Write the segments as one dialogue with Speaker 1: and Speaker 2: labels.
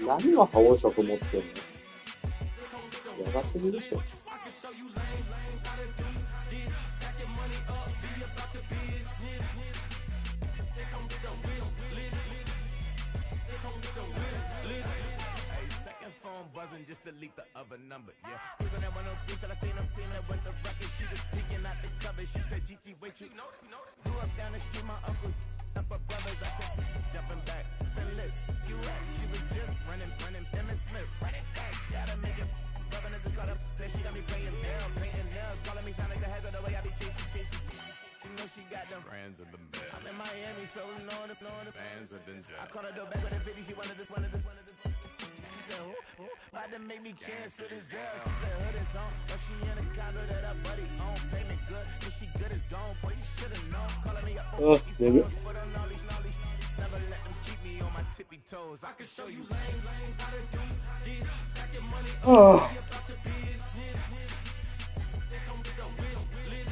Speaker 1: 何を覇王色持ってんの？やばすぎでしょ。
Speaker 2: Just delete the other number, yeah. Cruising at 103 till I seen them team that went the record. She was peeking out the cover. She said, Gigi, wait, you know. Grew up down the street, my uncles up her brothers. I said, jumping back, and lit. You at? She was just running. Emmett Smith, run it back. She had to make it. Rubbing it, just caught up. Then she got me playing down, painting nails. Calling me Sonic the Hedgehog the way I be chasing. You know she got them brands of the bed. I'm in Miami, so knowing the bands of the jet. I caught her door back with a 50. She wanted the. About to make me cancel this L. She said hood is on, but she in a condo that her buddy own. Payment good, if she good is gone. Boy, you should've known. Calling me up on 50 phones. Foot on all these. Never let them keep me on my tippy toes. I can show you lame, how to do this. Stack your money up, be about your business. They come with the wish list.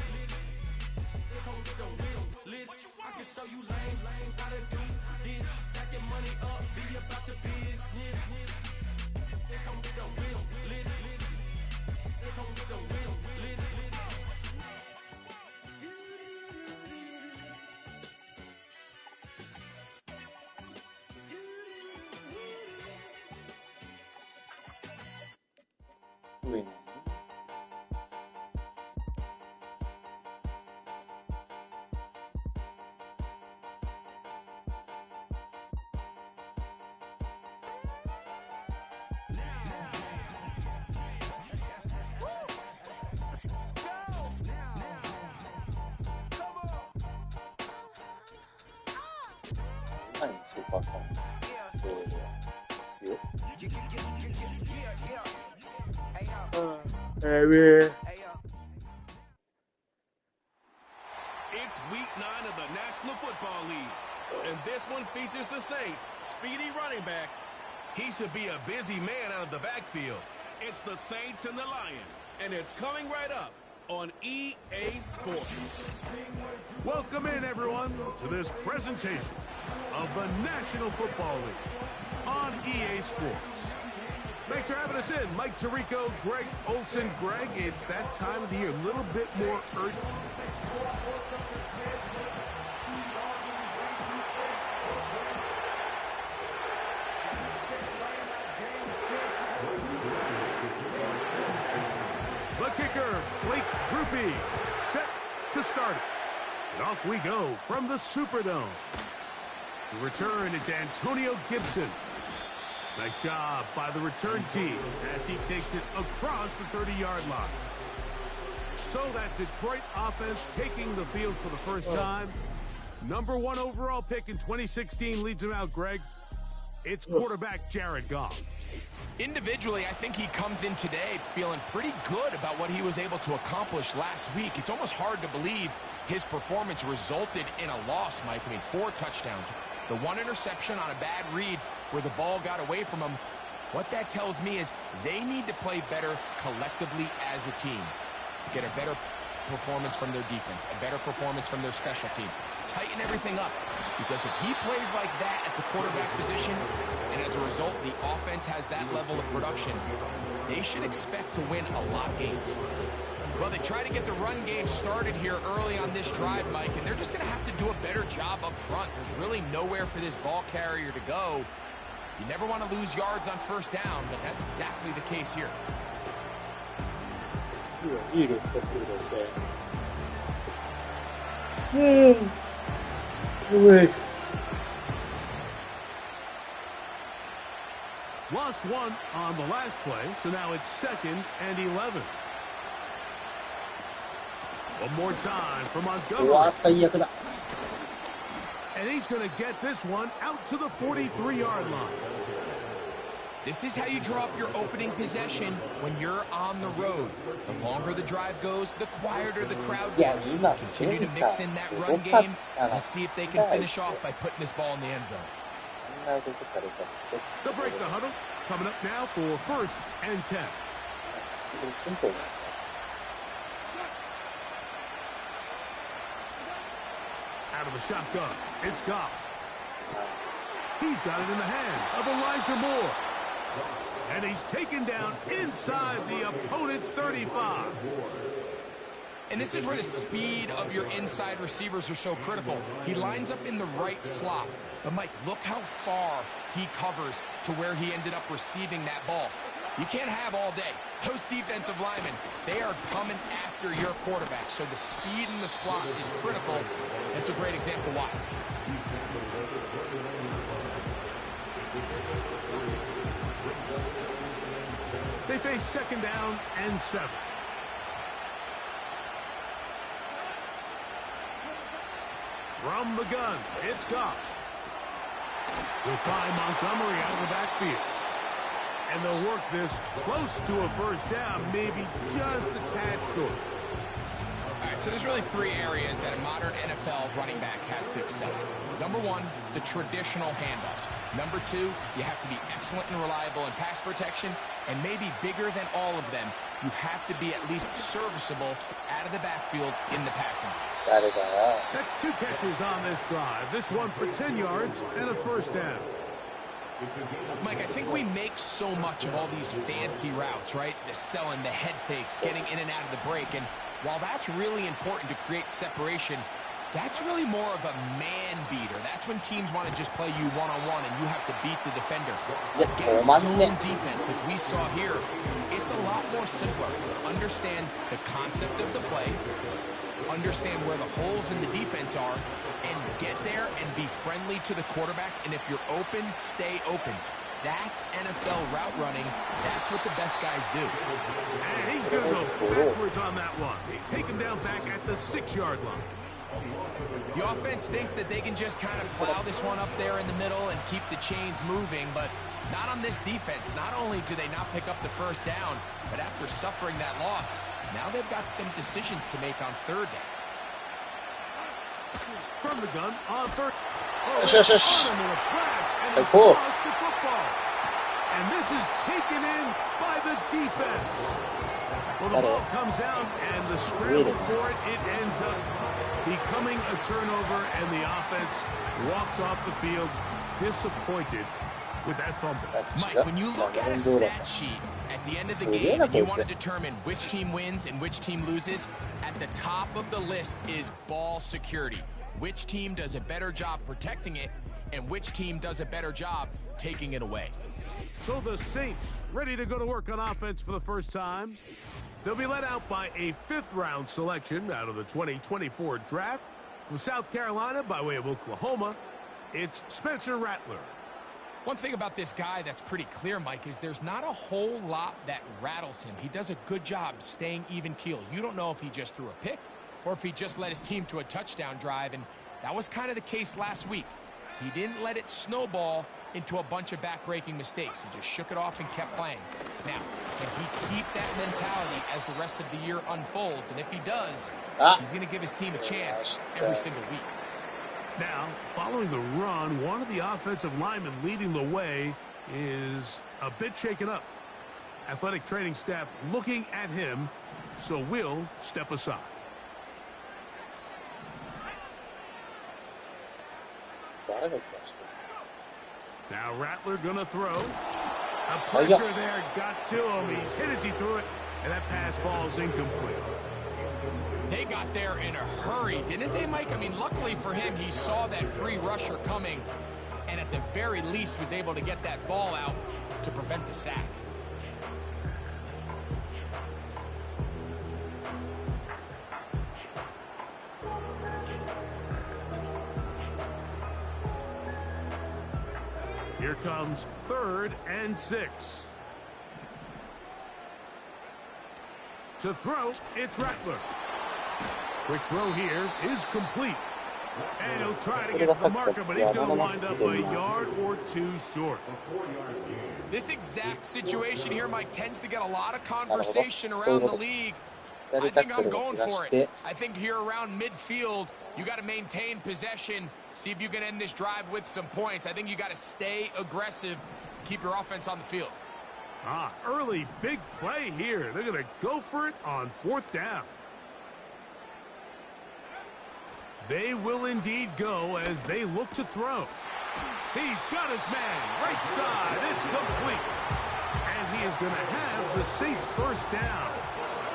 Speaker 2: They come with the wish list. I can show you lame, how to do this. Stack your money up, be about your business. They come with the wish list. They come with the wish list.
Speaker 1: Wait.スーパーサンですよ。
Speaker 2: It's week 9 of the National Football League, and this one features the Saints' speedy running back. He should be a busy man out of the backfield. It's the Saints and the Lions, and it's coming right up on EA Sports.
Speaker 3: Welcome in, everyone, to this presentation of the National Football League on EA Sports. Thanks for having us in. Mike Tirico, Greg Olson. Greg, it's that time of the year, a little bit more urgent. The kicker, Blake Grupe, set to start it. And off we go from the Superdome. To return, it's Antonio Gibson. Nice job by the return team as he takes it across the 30-yard line. So that Detroit offense taking the field for the first time. Number 1 overall pick in 2016 leads him out, Greg. It's quarterback Jared Goff.
Speaker 4: Individually, I think he comes in today feeling pretty good about what he was able to accomplish last week. It's almost hard to believe his performance resulted in a loss, Mike. I mean, 4 touchdowns. The 1 interception on a bad read where the ball got away from him. What that tells me is they need to play better collectively as a team. Get a better performance from their defense, a better performance from their special teams. Tighten everything up. Because if he plays like that at the quarterback position, and as a result, the offense has that level of production, they should expect to win a lot of games. Well, they try to get the run game started here early on this drive, Mike, and they're just going to have to do a better job up front. There's really nowhere for this ball carrier to go. You never want to lose yards on first down, but that's exactly the case here.
Speaker 3: Lost 1 on the last play, so now it's 2nd and 11. One more time for Montgomery. And he's going to get this one out to the 43-yard line.
Speaker 4: This is how you draw up your opening possession when you're on the road. The longer the drive goes, the quieter the crowd gets. Continue to mix in that run game. Let's see if they can finish off by putting this ball in the end zone.
Speaker 3: They'll break the huddle. Coming up now for 1st and 10. Out of the shotgun, it's Goff. He's got it in the hands of Elijah Moore. And he's taken down inside the opponent's 35.
Speaker 4: And this is where the speed of your inside receivers are so critical. He lines up in the right slot. But, Mike, look how far he covers to where he ended up receiving that ball. You can't have all day. Those defensive linemen, they are coming after your quarterback. So the speed in the slot is critical. That's a great example why.
Speaker 3: They face 2nd down and 7. From the gun, it's Goff. He'll find Montgomery out of the backfield. And they'll work this close to a 1st down, maybe just a tad short.
Speaker 4: All right, so there's really 3 areas that a modern NFL running back has to excel at. Number 1, the traditional handoffs. Number 2, you have to be excellent and reliable in pass protection. And maybe bigger than all of them, you have to be at least serviceable out of the backfield in the passing game.
Speaker 3: That's 2 catches on this drive. This one for 10 yards and a 1st down.
Speaker 4: Mike, I think we make so much of all these fancy routes, right? The selling, the head fakes, getting in and out of the break. And while that's really important to create separation, that's really more of a man beater. That's when teams want to just play you one-on-one and you have to beat the defender. Against zone defense, like we saw here, it's a lot more simpler. Understand the concept of the play, understand where the holes in the defense are, and get there and be friendly to the quarterback. And if you're open, stay open. That's NFL route running. That's what the best guys do.
Speaker 3: And he's going to go backwards on that one. They take him down back at the 6-yard line.
Speaker 4: The offense thinks that they can just kind of plow this one up there in the middle and keep the chains moving, but not on this defense. Not only do they not pick up the 1st down, but after suffering that loss, now they've got some decisions to make on 3rd down.
Speaker 3: From the gun on 3rd.
Speaker 1: That's cool.
Speaker 3: The football. And this is taken in by the defense. Well, the ball comes out, and the scramble for it, it ends up becoming a turnover, and the offense walks off the field disappointed with that fumble.
Speaker 4: Mike, when you look at a stat sheet at the end of the game and you want to determine which team wins and which team loses, at the top of the list is ball security. Which team does a better job protecting it, and which team does a better job taking it away.
Speaker 3: So the Saints ready to go to work on offense for the first time. They'll be led out by a 5th-round selection out of the 2024 draft. From South Carolina by way of Oklahoma, it's Spencer Rattler.
Speaker 4: One thing about this guy that's pretty clear, Mike, is there's not a whole lot that rattles him. He does a good job staying even keel. You don't know if he just threw a pick or if he just led his team to a touchdown drive, and that was kind of the case last week. He didn't let it snowball into a bunch of back-breaking mistakes. He just shook it off and kept playing. Now, can he keep that mentality as the rest of the year unfolds? And if he does, he's going to give his team a chance every single week.
Speaker 3: Now, following the run, one of the offensive linemen leading the way is a bit shaken up. Athletic training staff looking at him, so we'll step aside. Now Rattler gonna throw. A pressure there got to him. He's hit as he threw it, and that pass falls incomplete.
Speaker 4: They got there in a hurry, didn't they, Mike? I mean, luckily for him, he saw that free rusher coming, and at the very least was able to get that ball out to prevent the sack.
Speaker 3: Here comes 3rd and 6. To throw, it's Rattler. Quick throw here is complete. And he'll try to get to the marker, but he's going to wind up a yard or 2 short.
Speaker 4: This exact situation here, Mike, tends to get a lot of conversation around the league. I think I'm going for it. I think here around midfield, you got to maintain possession, see if you can end this drive with some points. I think you got to stay aggressive, keep your offense on the field.
Speaker 3: Early big play here. They're going to go for it on 4th down. They will indeed go as they look to throw. He's got his man right side. It's complete. And he is going to have the Saints first down.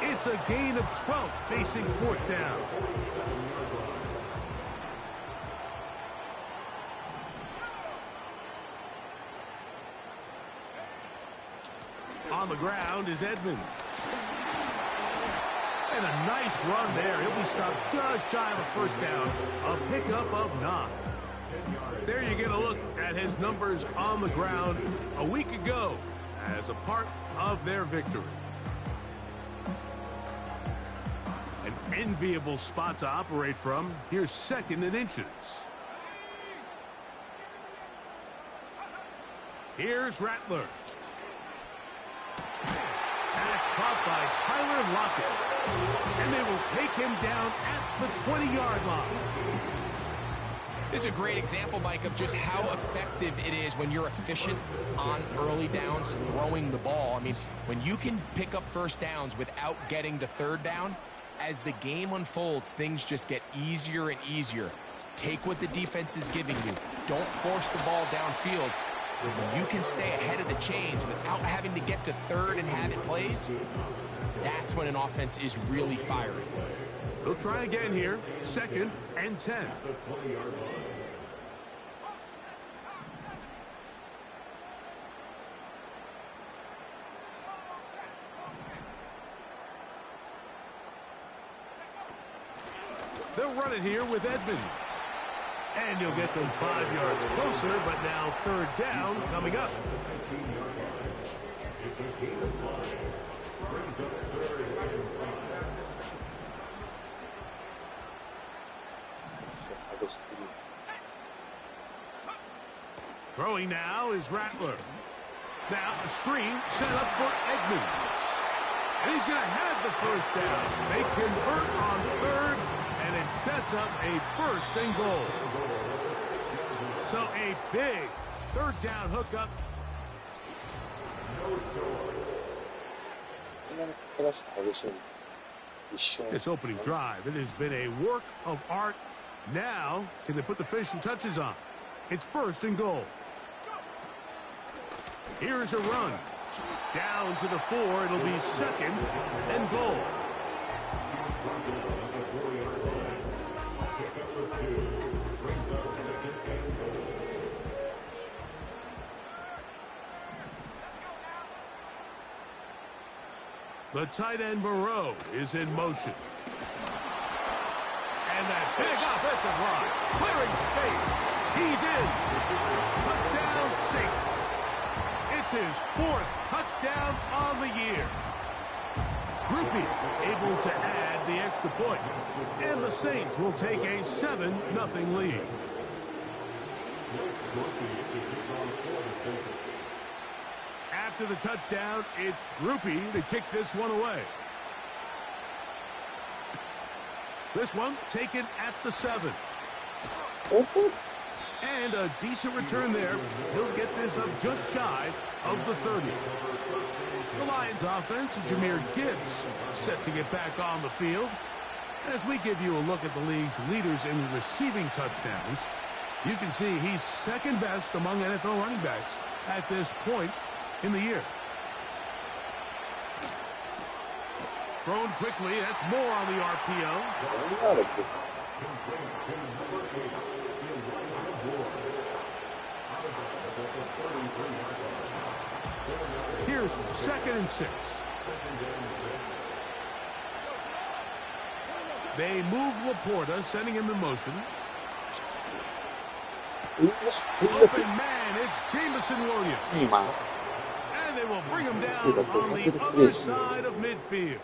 Speaker 3: It's a gain of 12 facing fourth down. On the ground is Edmonds. And a nice run there. He'll be stopped just shy of a first down. A pickup of 9. There you get a look at his numbers on the ground a week ago as a part of their victory. An enviable spot to operate from. Here's 2nd and inches. Here's Rattler. That's caught by Tyler Lockett. And they will take him down at the 20-yard line.
Speaker 4: This is a great example, Mike, of just how effective it is when you're efficient on early downs throwing the ball. I mean, when you can pick up first downs without getting to third down, as the game unfolds, things just get easier and easier. Take what the defense is giving you. Don't force the ball downfield. When you can stay ahead of the chains without having to get to third and have it plays, that's when an offense is really firing.
Speaker 3: They'll try again here. 2nd and 10. They'll run it here with Edmonds. And you'll get them 5 yards closer, but now third down coming up. Throwing now is Rattler. Now a screen set up for Edmonds. And he's going to have the first down. They convert on third, and it sets up a 1st and goal. So a big third down hookup. This opening drive, it has been a work of art. Now, can they put the finishing touches on? It's 1st and goal. Here's a run. Down to the 4. It'll be 2nd and goal. The tight end Moreau is in motion. And that big offensive line, clearing space. He's in. Touchdown Saints. It's his 4th touchdown on the year. Groupie able to add the extra point. And the Saints will take a 7-0 lead. After the touchdown, it's Groupie to kick this one away. This one taken at the 7. And a decent return there. He'll get this up just shy of the 30. The Lions offense, Jahmyr Gibbs, set to get back on the field. As we give you a look at the league's leaders in receiving touchdowns, you can see he's 2nd best among NFL running backs at this point in the year. Thrown quickly. That's more on the RPO. Here's 2nd and 6. They move Laporta, sending him in motion. Open man, it's Jamison Williams. And they will bring him down on the other side of midfield.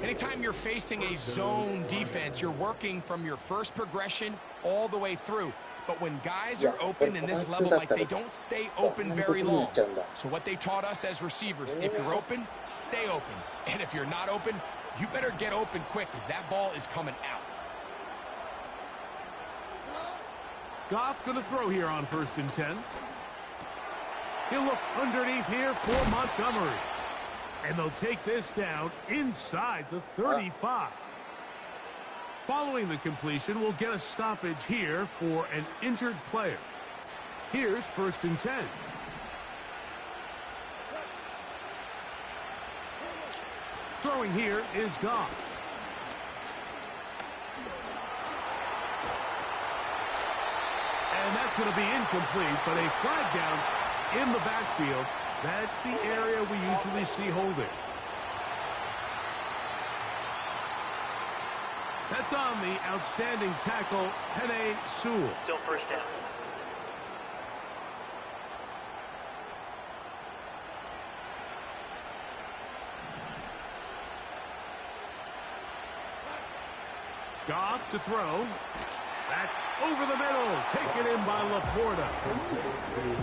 Speaker 4: Anytime you're facing a zone defense, you're working from your first progression all the way through. But when guys are open in this level, like, they don't stay open very long. So what they taught us as receivers, if you're open, stay open. And if you're not open, you better get open quick, because that ball is coming out.
Speaker 3: Goff going to throw here on 1st and 10. He'll look underneath here for Montgomery. And they'll take this down inside the 35. Following the completion, we'll get a stoppage here for an injured player. Here's 1st and 10. Throwing here is Goff. And that's going to be incomplete, but a flag down in the backfield. That's the area we usually see holding. That's on the outstanding tackle, Penei Sewell.
Speaker 2: Still first down.
Speaker 3: Goff to throw. That's over the middle. Taken in by Laporta.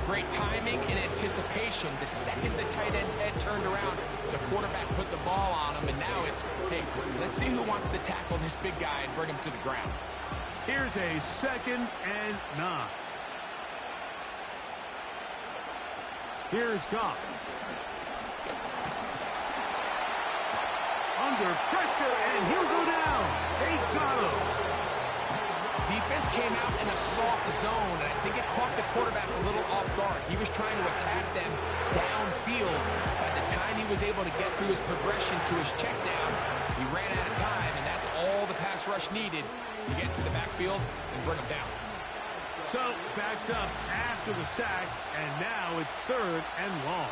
Speaker 4: Great timing and anticipation. The second the tight end's head turned around, the quarterback put the ball on him, and now it's, hey, let's see who wants to tackle this big guy and bring him to the ground.
Speaker 3: Here's a 2nd and 9. Here's Goff. Under pressure, and he'll go down. They got him.
Speaker 4: Defense came out in a soft zone, and I think it caught the quarterback a little off guard. He was trying to attack them downfield. By the time he was able to get through his progression to his check down, he ran out of time, and that's all the pass rush needed to get to the backfield and bring him down.
Speaker 3: So, backed up after the sack, and now it's 3rd and long.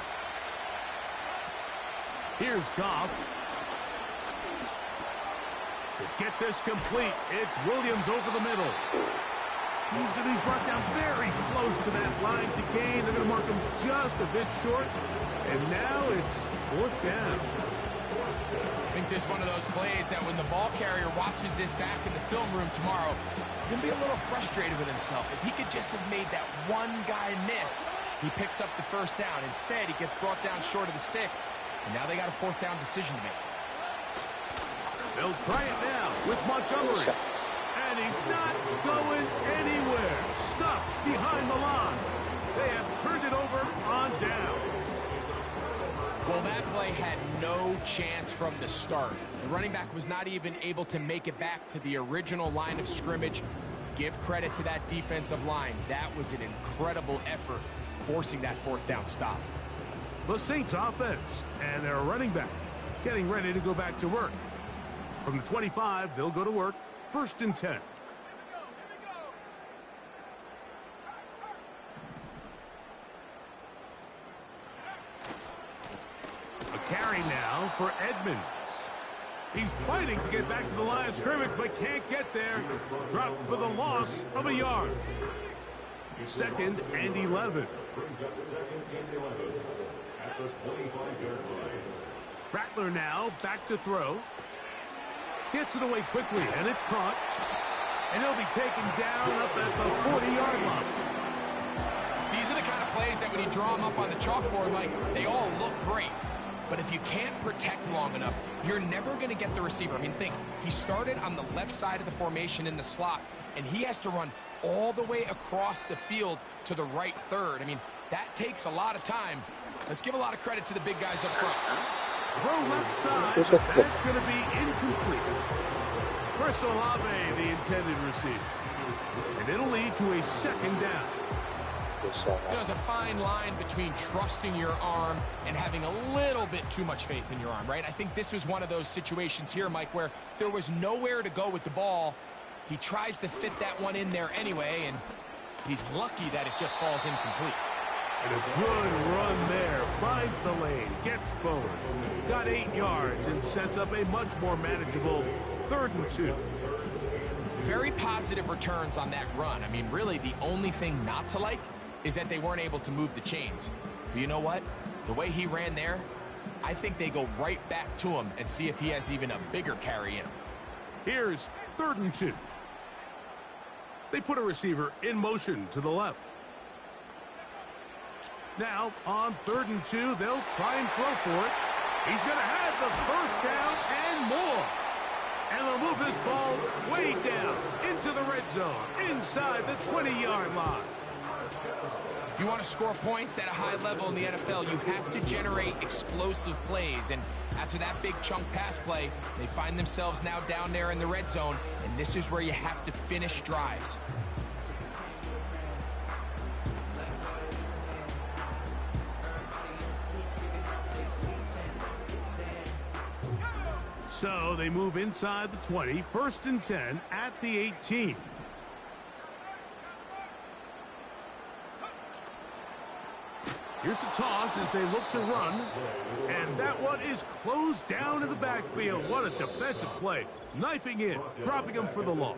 Speaker 3: Here's Goff. To get this complete, it's Williams over the middle. He's going to be brought down very close to that line to gain. They're going to mark him just a bit short. And now it's 4th down.
Speaker 4: I think this is one of those plays that when the ball carrier watches this back in the film room tomorrow, he's going to be a little frustrated with himself. If he could just have made that one guy miss, he picks up the first down. Instead, he gets brought down short of the sticks. And now they got a 4th down decision to make.
Speaker 3: They'll try it now with Montgomery. And he's not going anywhere. Stuffed behind the line. They have turned it over on downs.
Speaker 4: Well, that play had no chance from the start. The running back was not even able to make it back to the original line of scrimmage. Give credit to that defensive line. That was an incredible effort, forcing that 4th down stop.
Speaker 3: The Saints offense and their running back getting ready to go back to work. From the 25, they'll go to work. 1st and 10. A carry now for Edmonds. He's fighting to get back to the line of scrimmage, but can't get there. Dropped for the loss of a yard. 2nd and 11. Rattler now back to throw. Gets it away quickly, and it's caught. And he'll be taken down up at the 40-yard line.
Speaker 4: These are the kind of plays that when you draw them up on the chalkboard, like, they all look great. But if you can't protect long enough, you're never going to get the receiver. I mean, think, he started on the left side of the formation in the slot, and he has to run all the way across the field to the right third. I mean, that takes a lot of time. Let's give a lot of credit to the big guys up front.
Speaker 3: Throw left side, that's going to be incomplete. Chris Olave, the intended receiver. And it'll lead to a 2nd down.
Speaker 4: There's a fine line between trusting your arm and having a little bit too much faith in your arm, right? I think this was one of those situations here, Mike, where there was nowhere to go with the ball. He tries to fit that one in there anyway, and he's lucky that it just falls incomplete.
Speaker 3: And a good run there. Finds the lane. Gets forward. Got 8 yards and sets up a much more manageable 3rd and 2.
Speaker 4: Very positive returns on that run. I mean, really, the only thing not to like is that they weren't able to move the chains. But you know what? The way he ran there, I think they go right back to him and see if he has even a bigger carry in him.
Speaker 3: Here's 3rd and 2. They put a receiver in motion to the left. Now, on 3rd and 2, they'll try and throw for it. He's going to have the first down and more. And they'll move this ball way down into the red zone, inside the 20-yard line.
Speaker 4: If you want to score points at a high level in the NFL, you have to generate explosive plays. And after that big chunk pass play, they find themselves now down there in the red zone. And this is where you have to finish drives.
Speaker 3: So they move inside the 20, 1st and 10 at the 18. Here's the toss as they look to run. And that one is closed down in the backfield. What a defensive play. Knifing in, dropping him for the loss.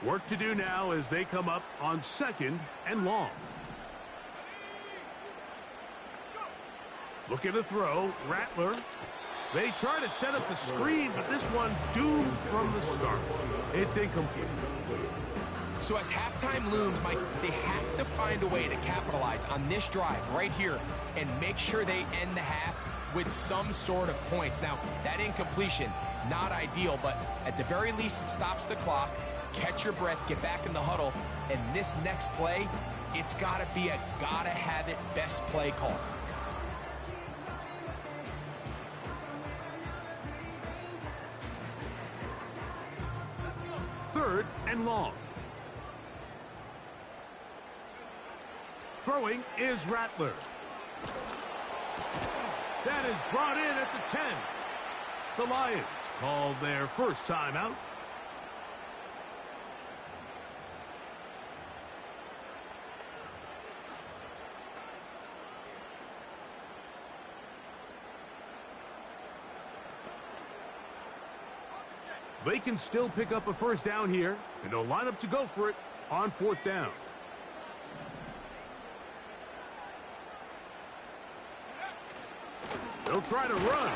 Speaker 3: Work to do now as they come up on 2nd and long. Looking to throw, Rattler. They try to set up the screen, but this one doomed from the start. It's incomplete.
Speaker 4: So as halftime looms, Mike, they have to find a way to capitalize on this drive right here and make sure they end the half with some sort of points. Now, that incompletion, not ideal, but at the very least, it stops the clock. Catch your breath, get back in the huddle, and this next play, it's got to be a gotta-have-it best play call.
Speaker 3: Third and long. Throwing is Rattler. That is brought in at the 10. The Lions called their first timeout. They can still pick up a first down here, and they'll line up to go for it on 4th down. They'll try to run.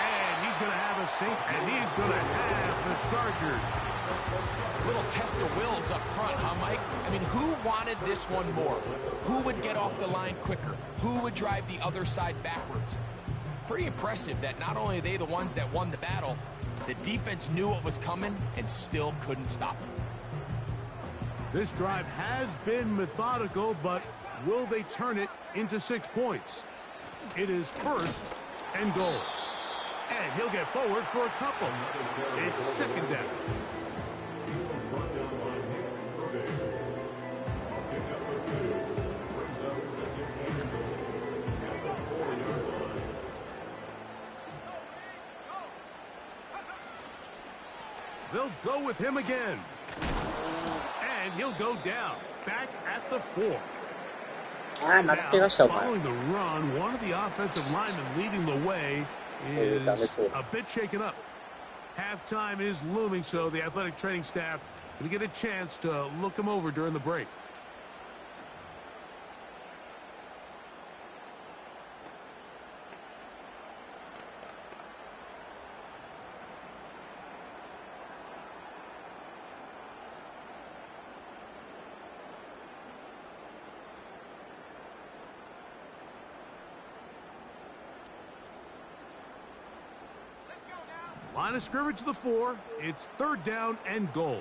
Speaker 3: And he's going to have a sink, and he's going to have the Chargers.
Speaker 4: Little test of wills up front, huh, Mike? I mean, who wanted this one more? Who would get off the line quicker? Who would drive the other side backwards? Pretty impressive that not only are they the ones that won the battle, the defense knew what was coming and still couldn't stop it.
Speaker 3: This drive has been methodical, but will they turn it into 6 points? It is 1st and goal. And he'll get forward for a couple. It's 2nd down. They'll go with him again. And he'll go down, back at the 4. Now, following the run, one of the offensive linemen leading the way is a bit shaken up. Halftime is looming, so the athletic training staff going to get a chance to look him over during the break. Line of scrimmage to the 4. It's 3rd down and goal.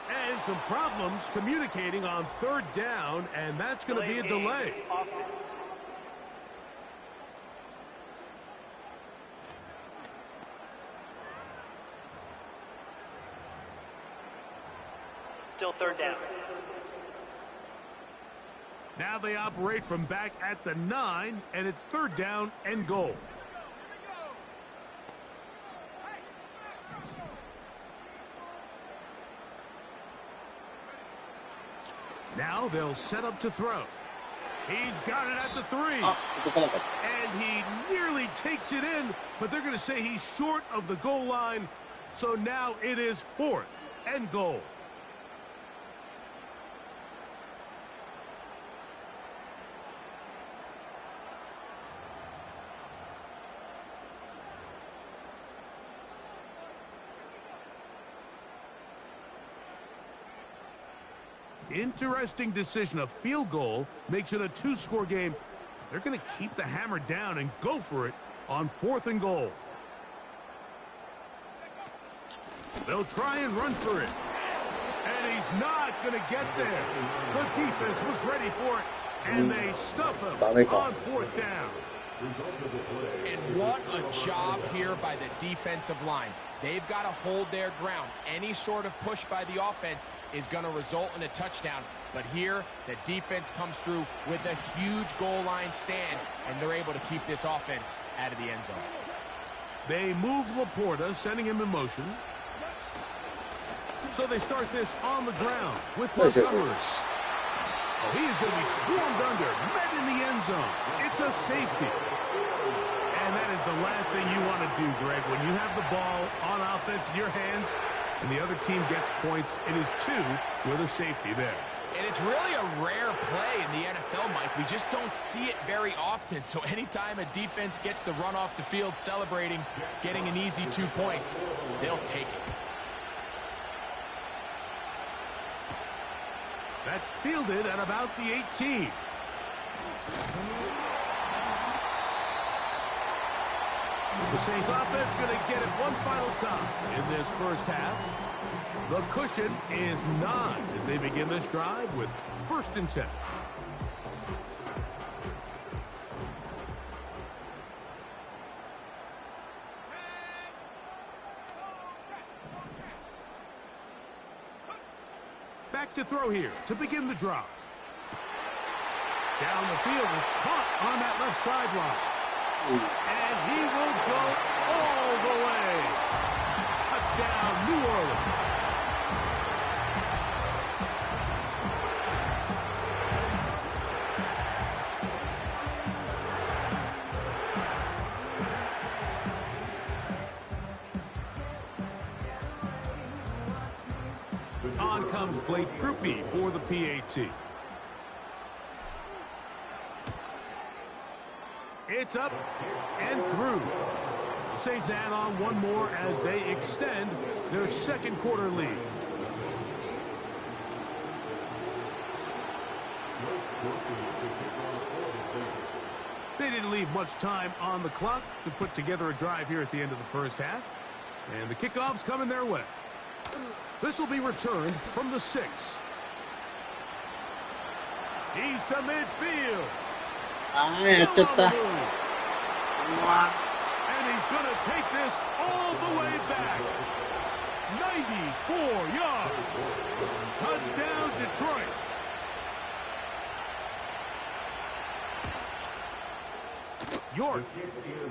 Speaker 3: And some problems communicating on 3rd down, and that's going to be a delay.
Speaker 5: Still 3rd down.
Speaker 3: Now they operate from back at the 9, and it's 3rd down and goal. Now they'll set up to throw. He's got it at the 3. And he nearly takes it in, but they're going to say he's short of the goal line. So now it is 4th and goal. Interesting decision. A field goal makes it a 2-score game. They're going to keep the hammer down and go for it on 4th and goal. They'll try and run for it. And he's not going to get there. The defense was ready for it, and they stuff him on 4th down.
Speaker 4: And What a job here by the defensive line. They've got to hold their ground. Any sort of push by the offense is going to result in a touchdown. But here, the defense comes through with a huge goal line stand, and they're able to keep this offense out of the end zone.
Speaker 3: They move Laporta, sending him in motion. So they start this on the ground with Montgomery. Oh, he is going to be swarmed under, met in the end zone. It's a safety. And that is the last thing you want to do, Greg. When you have the ball on offense in your hands and the other team gets points, it is 2 with a safety there.
Speaker 4: And it's really a rare play in the NFL, Mike. We just don't see it very often. So anytime a defense gets the run off the field celebrating, getting an easy 2 points, they'll take it.
Speaker 3: That's fielded at about the 18. The Saints offense going to get it one final time in this first half. The cushion is 9 as they begin this drive with 1st and 10. Back to throw here to begin the drive. Down the field, it's caught on that left sideline. And he will go all the way. Touchdown, New Orleans. On comes Blake Groupie for the PAT. It's up and through. The Saints add on one more as they extend their 2nd quarter lead. They didn't leave much time on the clock to put together a drive here at the end of the first half. And the kickoff's coming their way. This will be returned from the 6. He's to midfield. Still on the move. And he's going to take this all the way back. 94 yards. Touchdown, Detroit. York,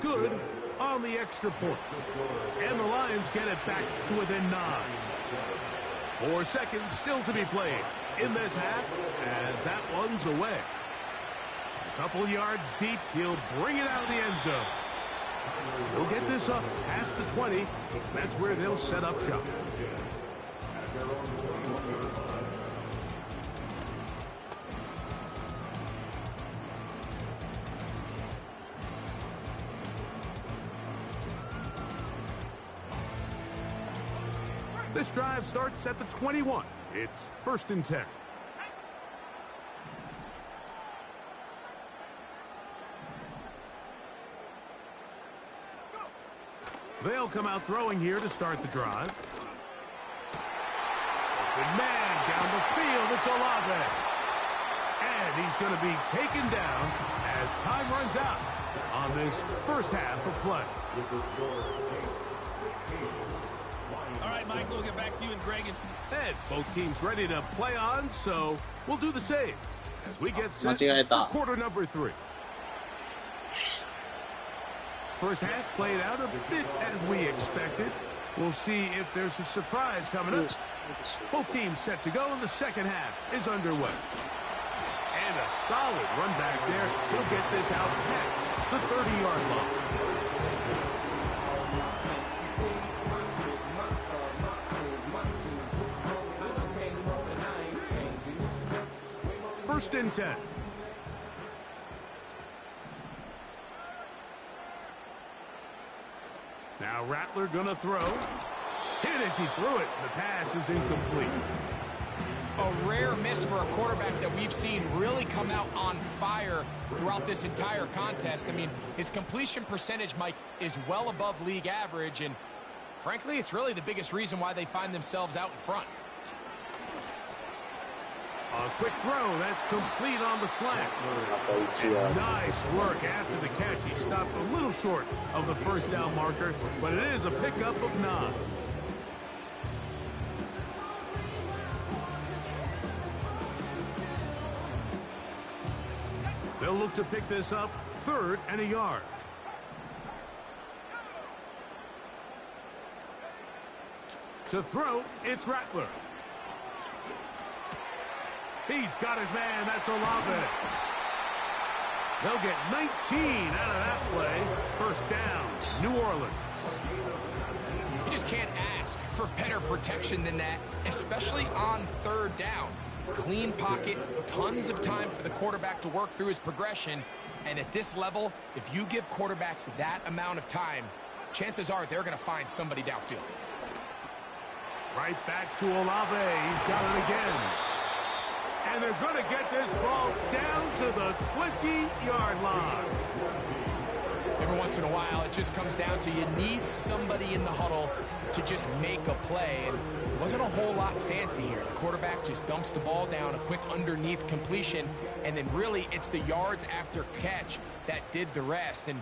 Speaker 3: good on the extra point. And the Lions get it back to within 9. 4 seconds still to be played in this half as that one's away. A couple yards deep, he'll bring it out of the end zone. He'll get this up past the 20. That's where they'll set up shop. This drive starts at the 21. It's 1st and 10. They'll come out throwing here to start the drive. Open man down the field. It's Olave. And he's going to be taken down as time runs out on this first half of play.
Speaker 6: All right, Michael, we'll get back to you and Greg.
Speaker 3: And both teams ready to play on, so we'll do the same as we get set for quarter number 3. First half played out a bit as we expected. We'll see if there's a surprise coming up. Both teams set to go, and the second half is underway. And a solid run back there. He'll get this out past the 30-yard line. First and 10. Now Rattler gonna throw. Hit as he threw it. The pass is incomplete.
Speaker 4: A rare miss for a quarterback that we've seen really come out on fire throughout this entire contest. I mean, his completion percentage, Mike, is well above league average, and frankly, it's really the biggest reason why they find themselves out in front.
Speaker 3: A quick throw. That's complete on the slant. And nice work after the catch. He stopped a little short of the first down marker, but it is a pickup of 9. They'll look to pick this up 3rd and a yard. To throw, it's Rattler. He's got his man. That's Olave. They'll get 19 out of that play. First down, New Orleans.
Speaker 4: You just can't ask for better protection than that, especially on 3rd down. Clean pocket, tons of time for the quarterback to work through his progression. And at this level, if you give quarterbacks that amount of time, chances are they're going to find somebody downfield.
Speaker 3: Right back to Olave. He's got it again. And they're going to get this ball down to the 20-yard line.
Speaker 4: Every once in a while, it just comes down to you need somebody in the huddle to just make a play. And it wasn't a whole lot fancy here. The quarterback just dumps the ball down, a quick underneath completion, and then really it's the yards after catch that did the rest. And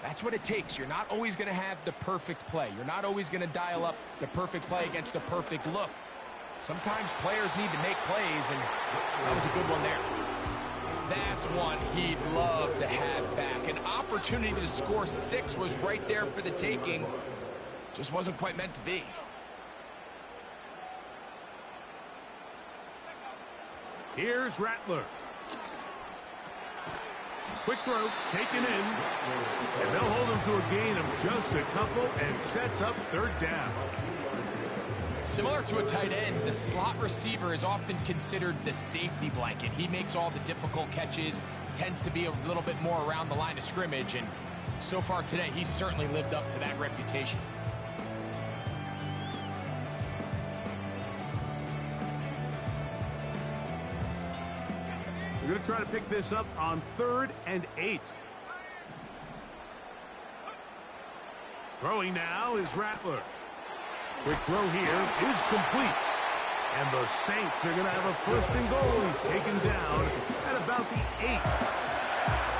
Speaker 4: that's what it takes. You're not always going to have the perfect play. You're not always going to dial up the perfect play against the perfect look. Sometimes players need to make plays, and that was a good one there. That's one he'd love to have back. An opportunity to score 6 was right there for the taking. Just wasn't quite meant to be.
Speaker 3: Here's Rattler. Quick throw, taken in. And they'll hold him to a gain of just a couple and sets up 3rd down.
Speaker 4: Similar to a tight end, the slot receiver is often considered the safety blanket. He makes all the difficult catches, tends to be a little bit more around the line of scrimmage, and so far today, he's certainly lived up to that reputation.
Speaker 3: We're going to try to pick this up on 3rd and 8. Throwing now is Rattler. Quick throw here is complete. And the Saints are going to have a 1st and goal. He's taken down at about the 8.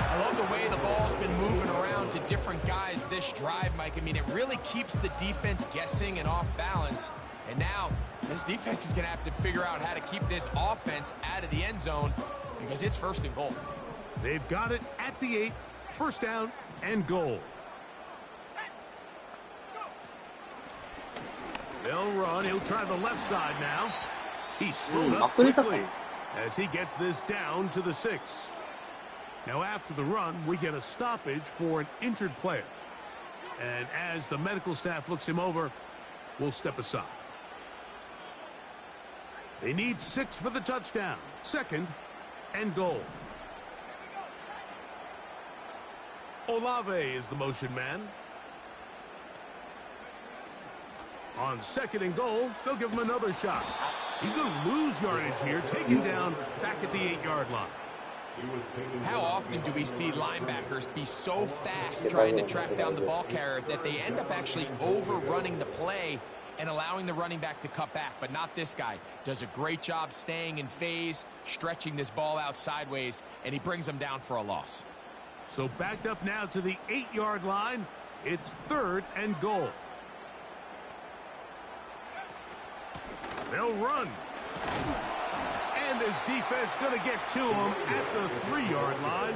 Speaker 4: I love the way the ball's been moving around to different guys this drive, Mike. I mean, it really keeps the defense guessing and off balance. And now this defense is going to have to figure out how to keep this offense out of the end zone because it's 1st and goal.
Speaker 3: They've got it at the 8. 1st down and goal. They'll run. He'll try the left side now. He slowed up quickly as he gets this down to the 6. Now after the run, we get a stoppage for an injured player. And as the medical staff looks him over, we'll step aside. They need 6 for the touchdown. 2nd and goal. Olave is the motion man. On 2nd and goal, they'll give him another shot. He's going to lose yardage here, taken down back at the 8-yard line.
Speaker 4: How often do we see linebackers be so fast trying to track down the ball carrier that they end up actually overrunning the play and allowing the running back to cut back? But not this guy. Does a great job staying in phase, stretching this ball out sideways, and he brings them down for a loss.
Speaker 3: So backed up now to the 8-yard line. It's 3rd and goal. They'll run. And his defense going to get to him at the 3-yard line,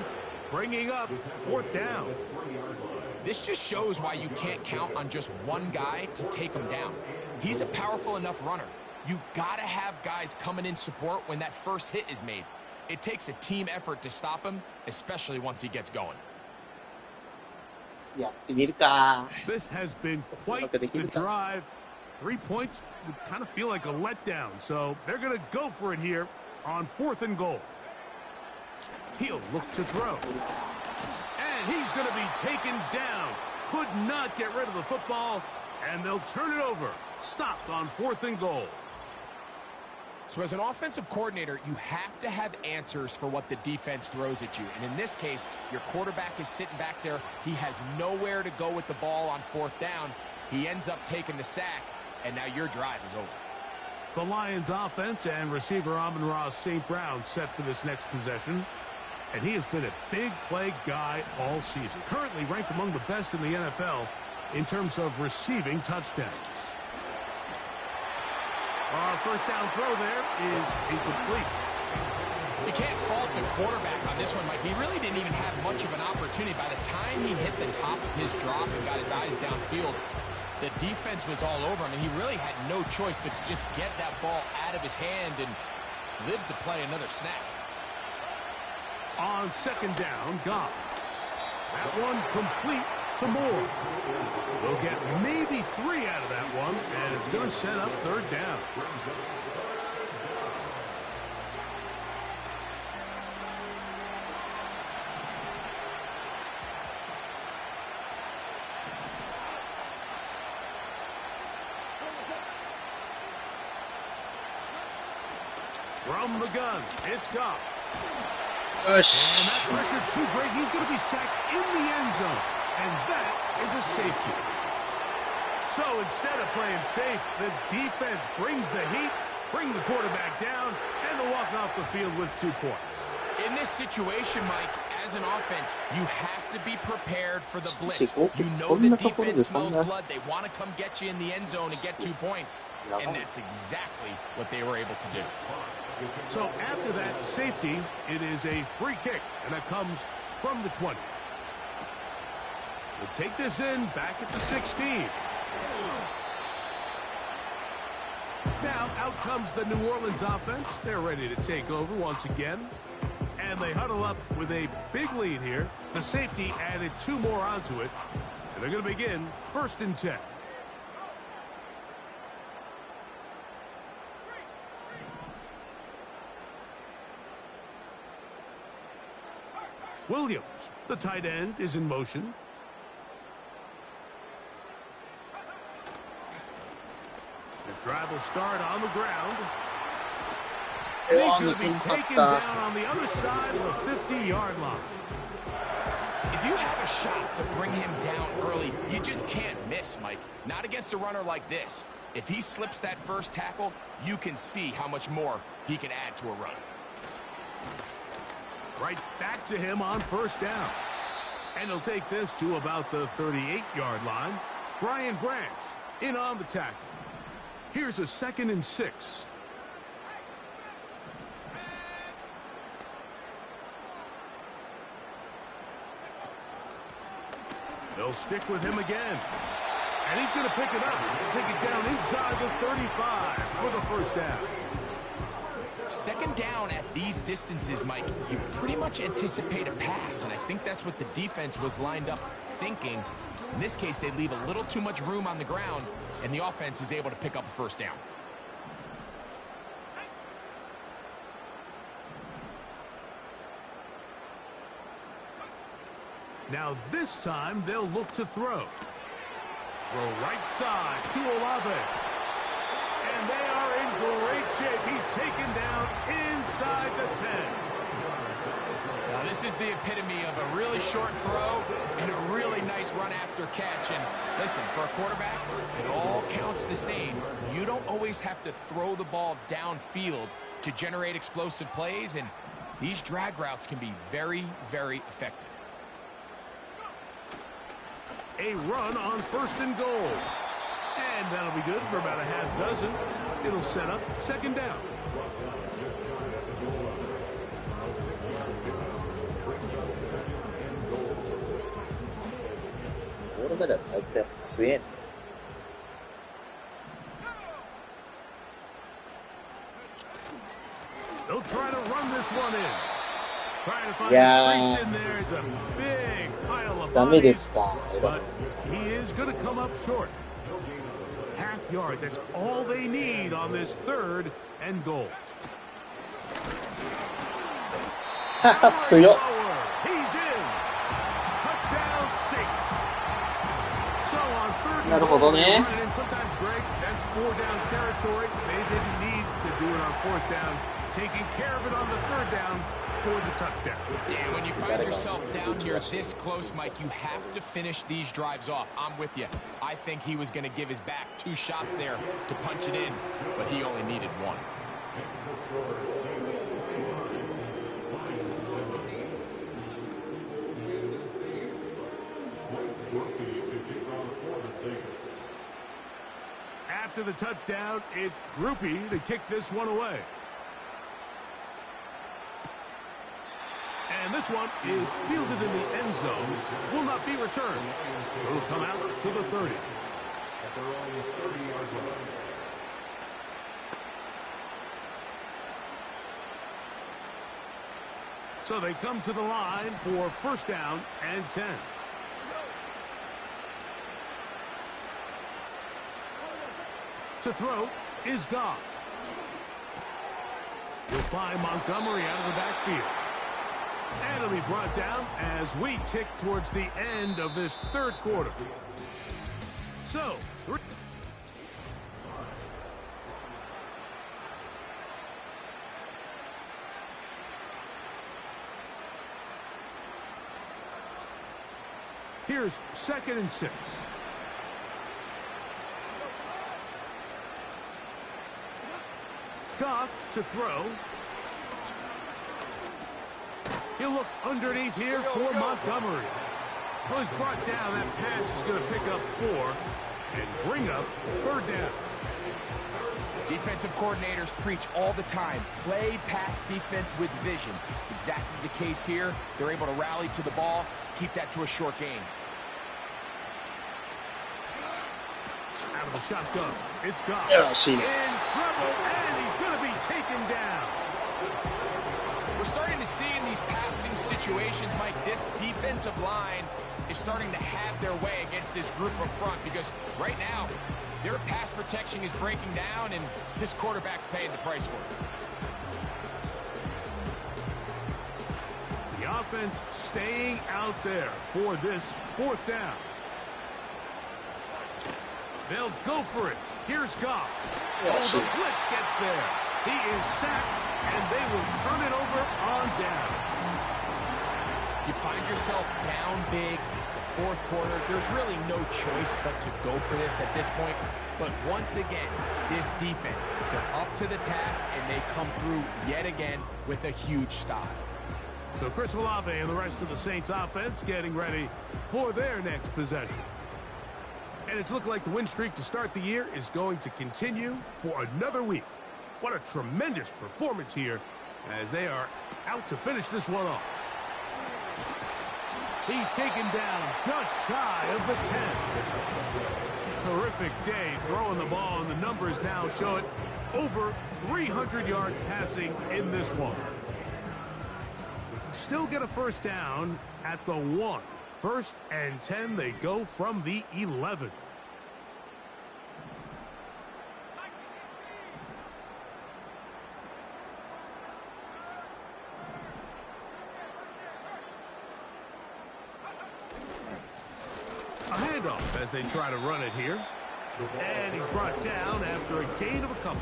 Speaker 3: bringing up 4th down.
Speaker 4: This just shows why you can't count on just one guy to take him down. He's a powerful enough runner. You got to have guys coming in support when that first hit is made. It takes a team effort to stop him, especially once he gets going.
Speaker 3: This has been quite the drive. 3 points would kind of feel like a letdown, so they're going to go for it here on 4th and goal. He'll look to throw. And he's going to be taken down. Could not get rid of the football, and they'll turn it over. Stopped on 4th and goal.
Speaker 4: So as an offensive coordinator, you have to have answers for what the defense throws at you. And in this case, your quarterback is sitting back there. He has nowhere to go with the ball on 4th down. He ends up taking the sack, and now your drive is over.
Speaker 3: The Lions offense and receiver Amon-Ra St. Brown set for this next possession. And he has been a big play guy all season. Currently ranked among the best in the NFL in terms of receiving touchdowns. First down throw there is incomplete.
Speaker 4: You can't fault the quarterback on this one, Mike. He really didn't even have much of an opportunity. By the time he hit the top of his drop and got his eyes downfield, the defense was all over him, and he really had no choice but to just get that ball out of his hand and live to play another snap.
Speaker 3: On second down, Goff. That one complete to Moore. They'll get maybe 3 out of that one, and it's going to set up third down. From the gun, it's Goff. And that pressure too great. He's going to be sacked in the end zone. And that is a safety. So instead of playing safe, the defense brings the heat, bring the quarterback down, and they'll walk off the field with 2 points.
Speaker 4: In this situation, Mike, as an offense, you have to be prepared for the blitz. You know the defense smells blood. They want to come get you in the end zone and get 2 points. And that's exactly what they were able to do.
Speaker 3: So after that safety, it is a free kick, and that comes from the 20. We'll take this in back at the 16. Now out comes the New Orleans offense. They're ready to take over once again. And they huddle up with a big lead here. The safety added 2 more onto it. And they're going to begin 1st and 10. Williams, the tight end, is in motion. His drive will start on the ground. And he's going to be taken down on the other side of the 50-yard line.
Speaker 4: If you have a shot to bring him down early, you just can't miss, Mike. Not against a runner like this. If he slips that first tackle, you can see how much more he can add to a run.
Speaker 3: Right back to him on 1st down. And he'll take this to about the 38-yard line. Brian Branch in on the tackle. Here's a 2nd and 6. They'll stick with him again. And he's going to pick it up and take it down inside the 35 for the 1st down.
Speaker 4: 2nd down at these distances, Mike, you pretty much anticipate a pass, and I think that's what the defense was lined up thinking. In this case, they leave a little too much room on the ground, and the offense is able to pick up a 1st down.
Speaker 3: Now this time they'll look to throw. Throw right side to Olave. And they are in great shape. He's taken down inside the 10.
Speaker 4: Now this is the epitome of a really short throw and a really nice run after catch. And listen, for a quarterback, it all counts the same. You don't always have to throw the ball downfield to generate explosive plays, and these drag routes can be very, very effective.
Speaker 3: A run on 1st and goal. And that'll be good for about a half dozen. It'll set up 2nd down. They'll try to run this one in. Trying to find a crease in there. It's a big pile of bodies. But he is going to come up short. Half yard, that's all they need on this 3rd and goal. He's in. Touchdown 6. So on 3rd and goal, and sometimes, Greg, that's 4-down territory. They didn't need to do it on 4th down. Taking care of it on the 3rd down for the touchdown.
Speaker 4: Yeah, when you find yourself down here this close, Mike, you have to finish these drives off. I'm with you. I think he was going to give his back 2 shots there to punch it in, but he only needed 1.
Speaker 3: After the touchdown, it's Groupie to kick this one away. And this one is fielded in the end zone. Will not be returned. So it'll come out to the 30. At their own 30-yard line. So they come to the line for first down and 10. To throw is Goff. He'll find Montgomery out of the backfield. And it'll be brought down as we tick towards the end of this third quarter. So, here's 2nd and 6. Goff to throw. He'll look underneath here for Montgomery. Well, he's brought down. That pass is going to pick up 4 and bring up 3rd down.
Speaker 4: Defensive coordinators preach all the time, play pass defense with vision. It's exactly the case here. They're able to rally to the ball, keep that to a short gain.
Speaker 3: Out of the shotgun, it's Goff.
Speaker 1: Yeah, I've seen it.
Speaker 3: In trouble, and he's going to be taken down.
Speaker 4: We're starting to see in these passing situations, Mike, this defensive line is starting to have their way against this group up front because right now, their pass protection is breaking down, and this quarterback's paying the price for it.
Speaker 3: The offense staying out there for this 4th down. They'll go for it. Here's Goff. Oh, the blitz gets there. He is sacked, and they will turn it over on down.
Speaker 4: You find yourself down big. It's the 4th quarter. There's really no choice but to go for this at this point. But once again, this defense, they're up to the task, and they come through yet again with a huge stop.
Speaker 3: So Chris Olave and the rest of the Saints offense getting ready for their next possession. And it's looking like the win streak to start the year is going to continue for another week. What a tremendous performance here as they are out to finish this one off. He's taken down just shy of the 10. Terrific day throwing the ball, and the numbers now show it over 300 yards passing in this one. Still get a first down at the 1. 1st and 10, they go from the 11. A handoff as they try to run it here. And he's brought down after a gain of a couple.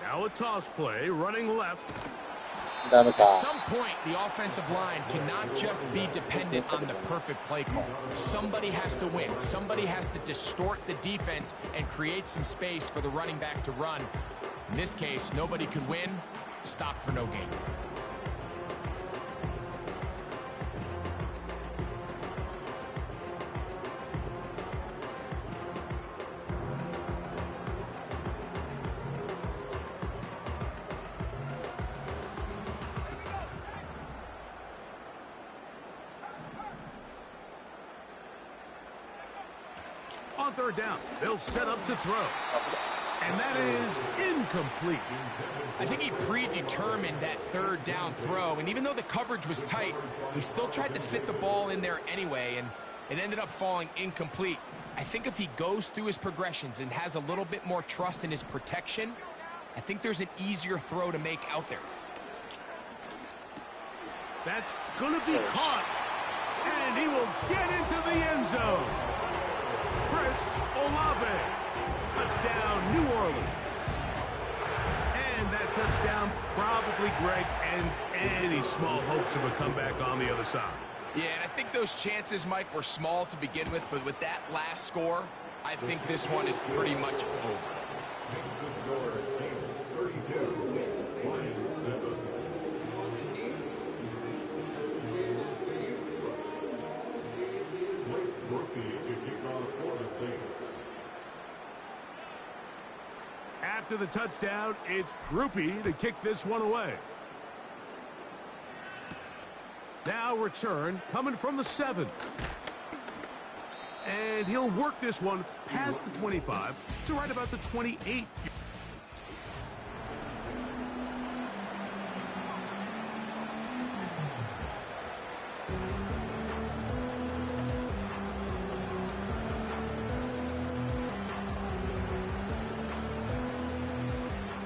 Speaker 3: Now a toss play, running left.
Speaker 4: At some point, the offensive line cannot just be dependent on the perfect play call. Somebody has to win. Somebody has to distort the defense and create some space for the running back to run. In this case, nobody could win. Stop for no gain.
Speaker 3: On 3rd down, they'll set up to throw. And that is incomplete.
Speaker 4: I think he predetermined that third down throw, and even though the coverage was tight, he still tried to fit the ball in there anyway, and it ended up falling incomplete. I think if he goes through his progressions and has a little bit more trust in his protection, I think there's an easier throw to make out there.
Speaker 3: That's going to be caught. And he will get into the end zone. Chris Olave. Touchdown, New Orleans. And that touchdown probably, Greg, ends any small hopes of a comeback on the other side.
Speaker 4: Yeah, and I think those chances, Mike, were small to begin with, but with that last score, I think this one is pretty much over.
Speaker 3: After the touchdown, it's Groupie to kick this one away. Now return coming from the 7. And he'll work this one past the 25 to right about the 28.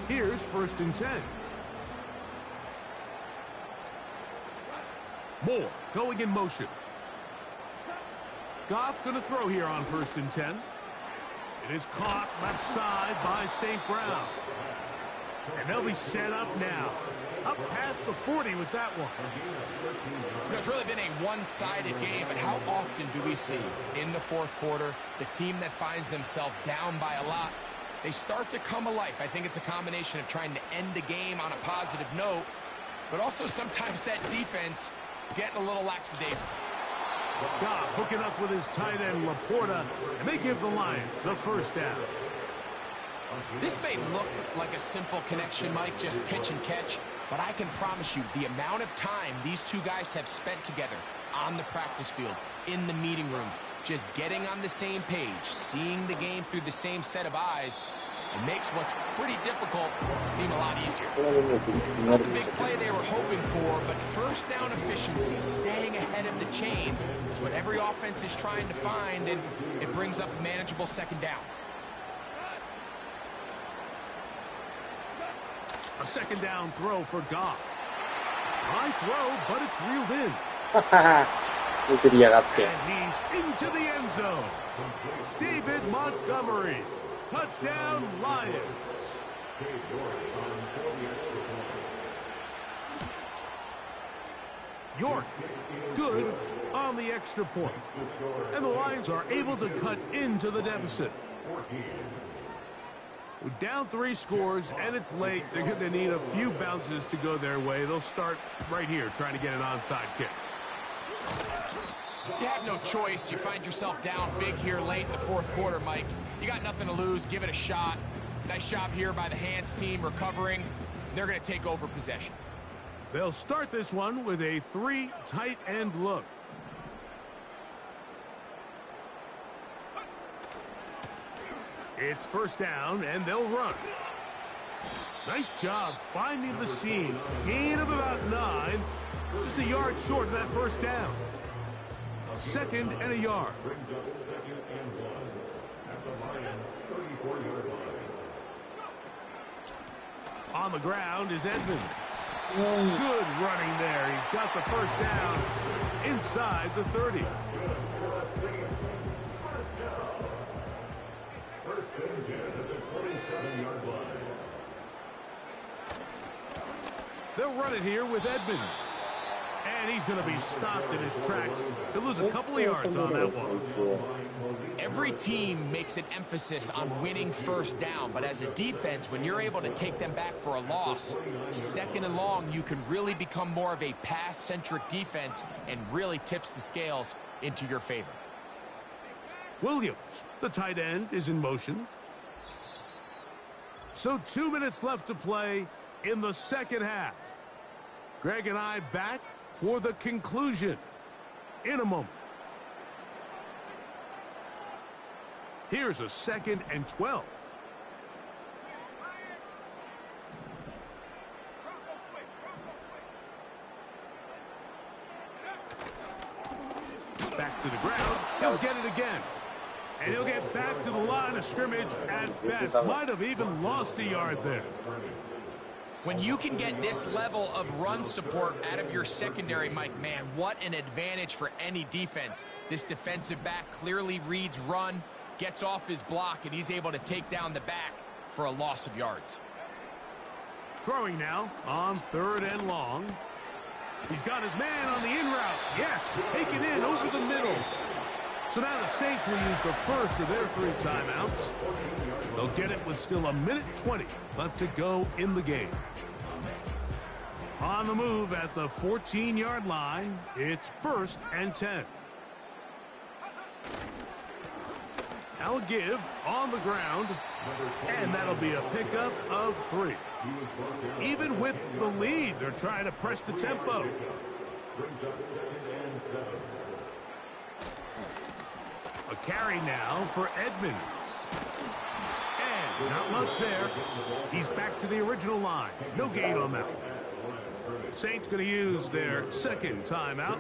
Speaker 3: Here's 1st and 10. Moore going in motion. Goff going to throw here on 1st and 10. It is caught left side by St. Brown. And they'll be set up now. Up past the 40 with that one.
Speaker 4: It's really been a one-sided game, but how often do we see in the 4th quarter the team that finds themselves down by a lot, they start to come alive? I think it's a combination of trying to end the game on a positive note, but also sometimes that defense getting a little lackadaisical.
Speaker 3: Goff hooking up with his tight end Laporta, and they give the Lions a 1st down.
Speaker 4: This may look like a simple connection, Mike, just pitch and catch, but I can promise you the amount of time these two guys have spent together on the practice field, in the meeting rooms, just getting on the same page, seeing the game through the same set of eyes, it makes what's pretty difficult seem a lot easier. It's not the big play they were hoping for, but 1st down efficiency, staying ahead of the chains, is what every offense is trying to find, and it brings up a manageable 2nd down.
Speaker 3: A 2nd down throw for Goff. High throw, but it's reeled in.
Speaker 1: ミスりやがって。
Speaker 3: And he's into the end zone. David Montgomery. Touchdown, Lions. York, good on the extra point. And the Lions are able to cut into the deficit. We're down 3 scores, and it's late. They're going to need a few bounces to go their way. They'll start right here trying to get an onside kick.
Speaker 4: You have no choice. You find yourself down big here late in the 4th quarter, Mike. You got nothing to lose. Give it a shot. Nice job here by the Hands team recovering. They're going to take over possession.
Speaker 3: They'll start this one with a 3 tight end look. It's 1st down, and they'll run. Nice job finding the seam. Gain of about 9. Just a yard short of that 1st down. 2nd and a yard. On the ground is Edmonds. Good running there. He's got the 1st down inside the 30. They'll run it here with Edmonds. And he's going to be stopped in his tracks. He'll lose a couple of yards on that one.
Speaker 4: Every team makes an emphasis on winning 1st down, but as a defense, when you're able to take them back for a loss, 2nd and long, you can really become more of a pass-centric defense and really tips the scales into your favor.
Speaker 3: Williams, the tight end, is in motion. So 2 minutes left to play in the 2nd half. Greg and I back for the conclusion in a moment. Here's a 2nd and 12. he'll get it again. And he'll get back to the line of scrimmage at best. Might have even lost a yard there.
Speaker 4: When you can get this level of run support out of your secondary, Mike, man, what an advantage for any defense. This defensive back clearly reads run, gets off his block, and he's able to take down the back for a loss of yards.
Speaker 3: Throwing now on 3rd and long. He's got his man on the in route. Yes, taken in over the middle. So now the Saints will use the first of their 3 timeouts. They'll get it with still 1:20 left to go in the game. On the move at the 14-yard line, it's 1st and 10. Now give on the ground, and that'll be a pickup of 3. Even with the lead, they're trying to press the tempo. A carry now for Edmonds. And not much there. He's back to the original line. No gain on that one. Saints going to use their 2nd timeout.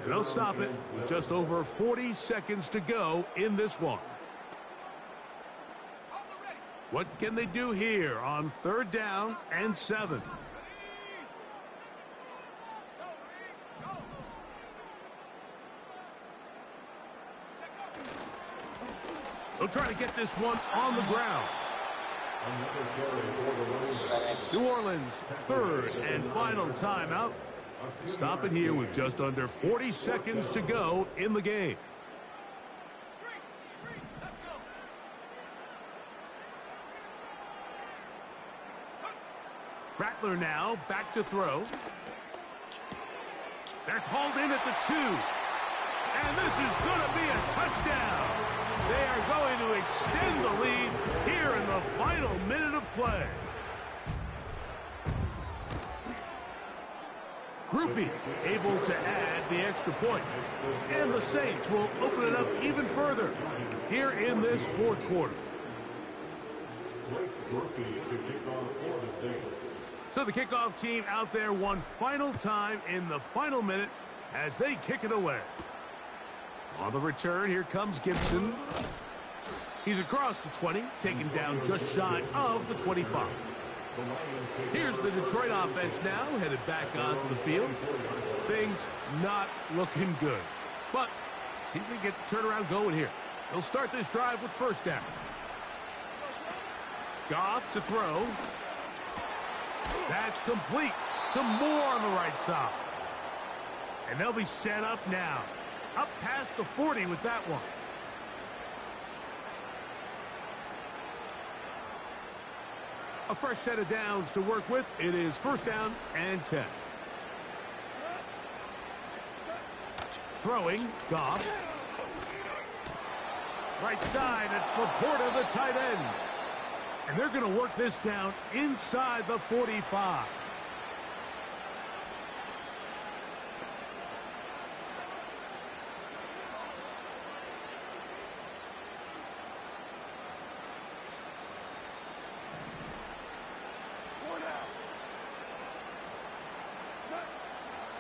Speaker 3: And they'll stop it with just over 40 seconds to go in this one. What can they do here on 3rd down and 7? They'll try to get this one on the ground. New Orleans 3rd and final timeout. Stop it here with just under 40 seconds to go in the game. Rattler now back to throw. That's hauled in at the 2. And this is going to be a touchdown. They are going to extend the lead here in the final minute of play. Groupie able to add the extra point. And the Saints will open it up even further here in this 4th quarter. So the kickoff team out there one final time in the final minute as they kick it away. On the return, here comes Gibson. He's across the 20, taken down just shy of the 25. Here's the Detroit offense now, headed back onto the field. Things not looking good. But see if they get the turnaround going here. They'll start this drive with 1st down. Goff to throw. That's complete. Some more on the right side. And they'll be set up now. Up past the 40 with that one. A fresh set of downs to work with. It is 1st down and 10. Throwing, Goff. Right side, it's Laporta, the tight end. And they're going to work this down inside the 45.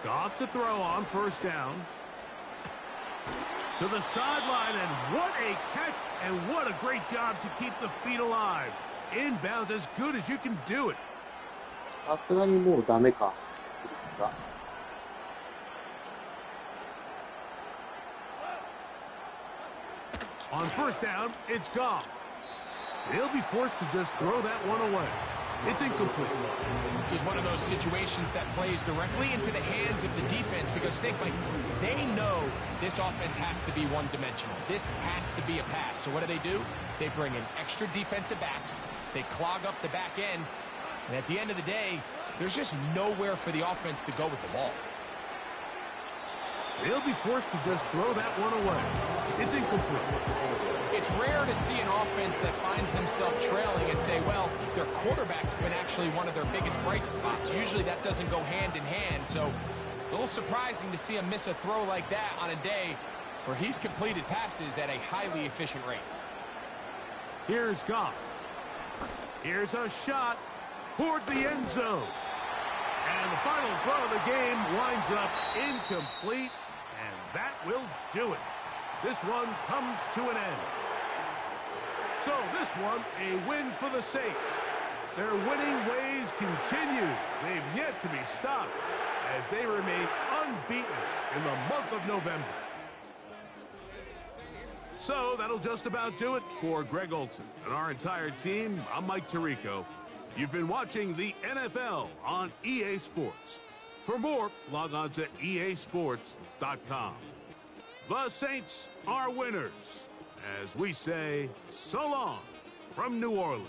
Speaker 3: Goff to throw on 1st down. To the sideline, and what a catch, and what a great job to keep the feet alive. Inbounds as good as you can do it.
Speaker 1: さすがにもうダメか。いいですか?
Speaker 3: On 1st down, it's Goff. They'll be forced to just throw that one away. It's incomplete.
Speaker 4: This is one of those situations that plays directly into the hands of the defense because think, like, they know this offense has to be one-dimensional. This has to be a pass. So what do? They bring in extra defensive backs. They clog up the back end. And at the end of the day, there's just nowhere for the offense to go with the ball.
Speaker 3: They'll be forced to just throw that one away. It's incomplete.
Speaker 4: It's rare to see an offense that finds themselves trailing and say, well, their quarterback's been actually one of their biggest bright spots. Usually that doesn't go hand in hand. So it's a little surprising to see him miss a throw like that on a day where he's completed passes at a highly efficient rate.
Speaker 3: Here's Goff. Here's a shot toward the end zone. And the final throw of the game winds up incomplete, and that will do it. this one comes to an end. So this one, a win for the Saints. Their winning ways continue. They've yet to be stopped as they remain unbeaten in the month of November. So that'll just about do it for Greg Olson and our entire team. I'm Mike Tirico. You've been watching the NFL on EA Sports. For more, log on to easports.com. The Saints are winners, as we say so long from New Orleans.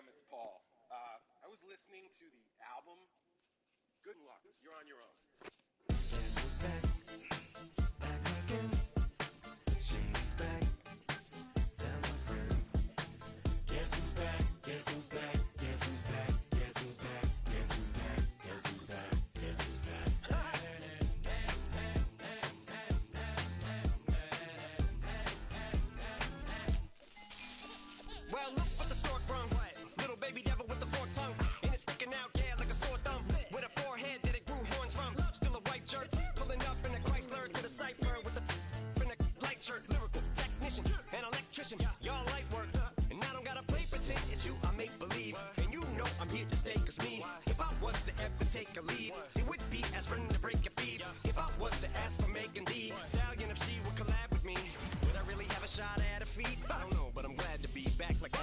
Speaker 7: It's Paul. I was listening to the album. Good luck. You're on your own.
Speaker 2: Guess who's back? Back again. She's back. Tell a friend. Guess who's back? Guess who's back? Guess who's back? Guess who's back? Guess who's back? Guess who's back? Guess who's back?
Speaker 8: Well, look for the stork brung. Little baby devil with the forked tongue. And it's sticking out, yeah, like a sore thumb. With a forehead that it grew horns from. Still a white shirt. Pulling up in a Chrysler to the cipher with the in a light shirt. Lyrical technician, an electrician. Y'all light work. And I don't gotta play pretend. It's you I make believe. And you know I'm here to stay, cause me. If I was to ever take a leave, it would be aspirin to break your feet. If I was to ask for Megan D Stallion, if she would collab with me, would I really have a shot at her feet? I don't know, but I'm glad to be back like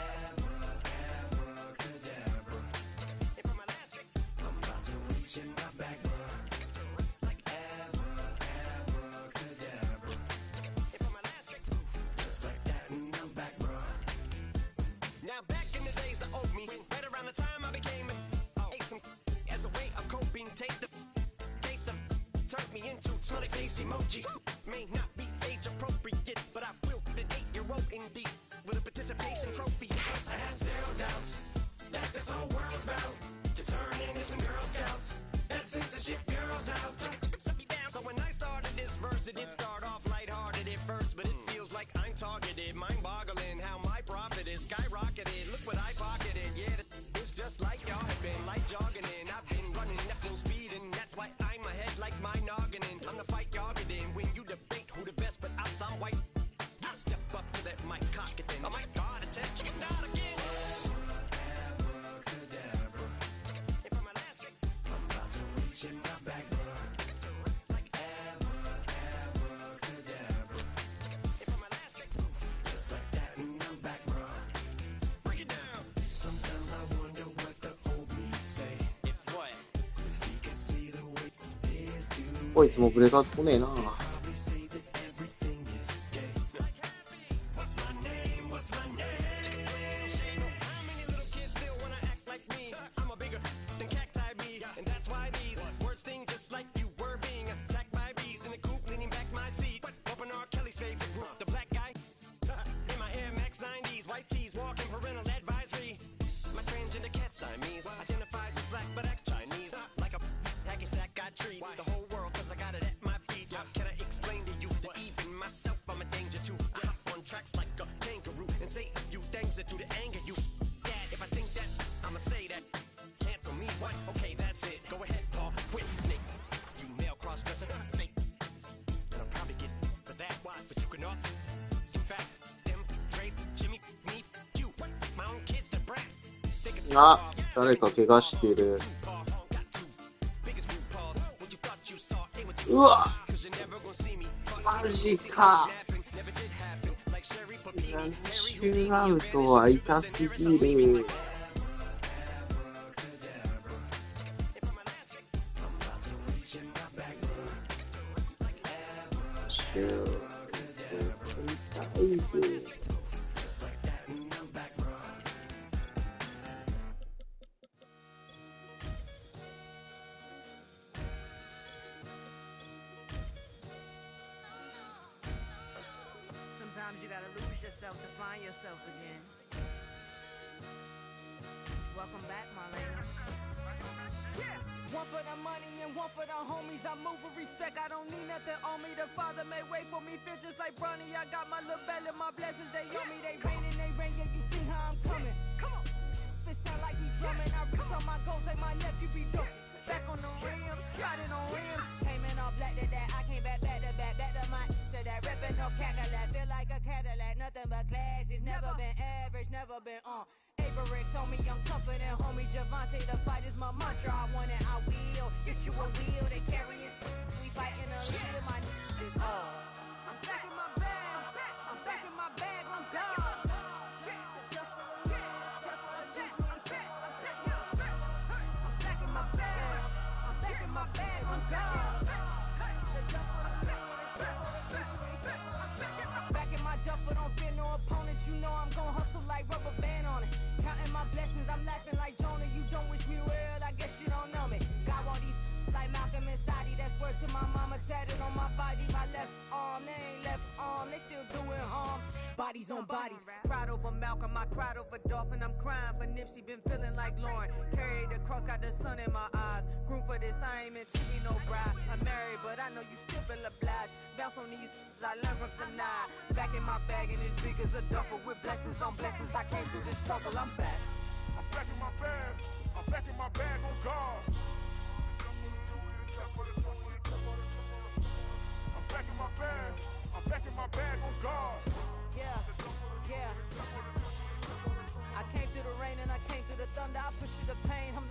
Speaker 8: abracadabra. And for my last trick, I'm about to reach in my back, like abracadabra. And for my last trick, just like that, and I'm back, bro. Now back in the days of old me, right around the time I became ate some as a way of coping. Take the case of turned me into smiley face emoji. May not be age appropriate, but I will be an 8-year-old indeed with a participation trophy. Yes, I have zero doubts that this whole world's bound to turn into some Girl Scouts. That censorship bureau's out. Set me down. So when I started this verse, it did start off lighthearted at first, but it feels like I'm targeted. Mind-boggling how my profit is skyrocketed. Look what I pocketed. Yeah, it's just like y'all have been like jogging in. I've been running at full speed, and that's why I'm ahead like my noggin. I'm the fight y'all get in when you debate who the best, but I'm some white. I step up to that mic, cock it then. Oh my God, attention, not again. Abracadabra. And for my last trick, I'm about to reach in my
Speaker 1: こいつもブレが来ねえな。あ、誰か怪我してる。うわ、マジか。シューアウトは痛すぎる。シューアウト痛いぜ。
Speaker 9: Sometimes you gotta lose yourself to find yourself again. Welcome back, Marlena.
Speaker 8: One for the money and one for the homies. I move with respect. I don't need nothing on me. The Father may wait for me. Bitches like Bronny. I got my little belly. My blessings, they on me. They rain and they rain. Yeah, you see how I'm coming. Come on. It sound like he drumming. I reach on my goals like my nephew be dope. Back on the rims, riding on rims. Came in all black to that. I came back to my to that ripping no Cadillac. Feel like a Cadillac, nothing but class. It's never been average, never been on. Averix on me, I'm tougher than homie Javante. The fight is my mantra. I want it, I will. Get you a wheel, they carry it. We fighting a real, my is all. I'm back in my bag. I'm back in my bag on God. My bag on God. Back in my duffel, don't fear no opponent. You know I'm gon' hustle like rubber band on it. Counting my blessings, I'm laughing like Jonah. You don't wish me well, I guess you don't know me. Got all these like Malcolm and Sadie. That's word to my mama, tatted on my body. My left arm, they ain't left arm, they still doing harm. Bodies on bodies, cried over Malcolm, I cried over Dolphin. I'm crying for Nipsey, been feeling like Lauren. Carried the cross, got the sun in my eyes. Groom for this, I ain't meant to be no bride. I'm married, but I know you still feel obliged. Bounce on these, I learned from tonight. Back in my bag, and it's big as a duffel with blessings on blessings. I came through this struggle, I'm back.
Speaker 3: I'm back in my bag. I'm back in my bag on God. I'm back in my bag. I'm back in my bag on God.
Speaker 8: Yeah, yeah. I came through the rain and I came through the thunder. I push you the pain. I'm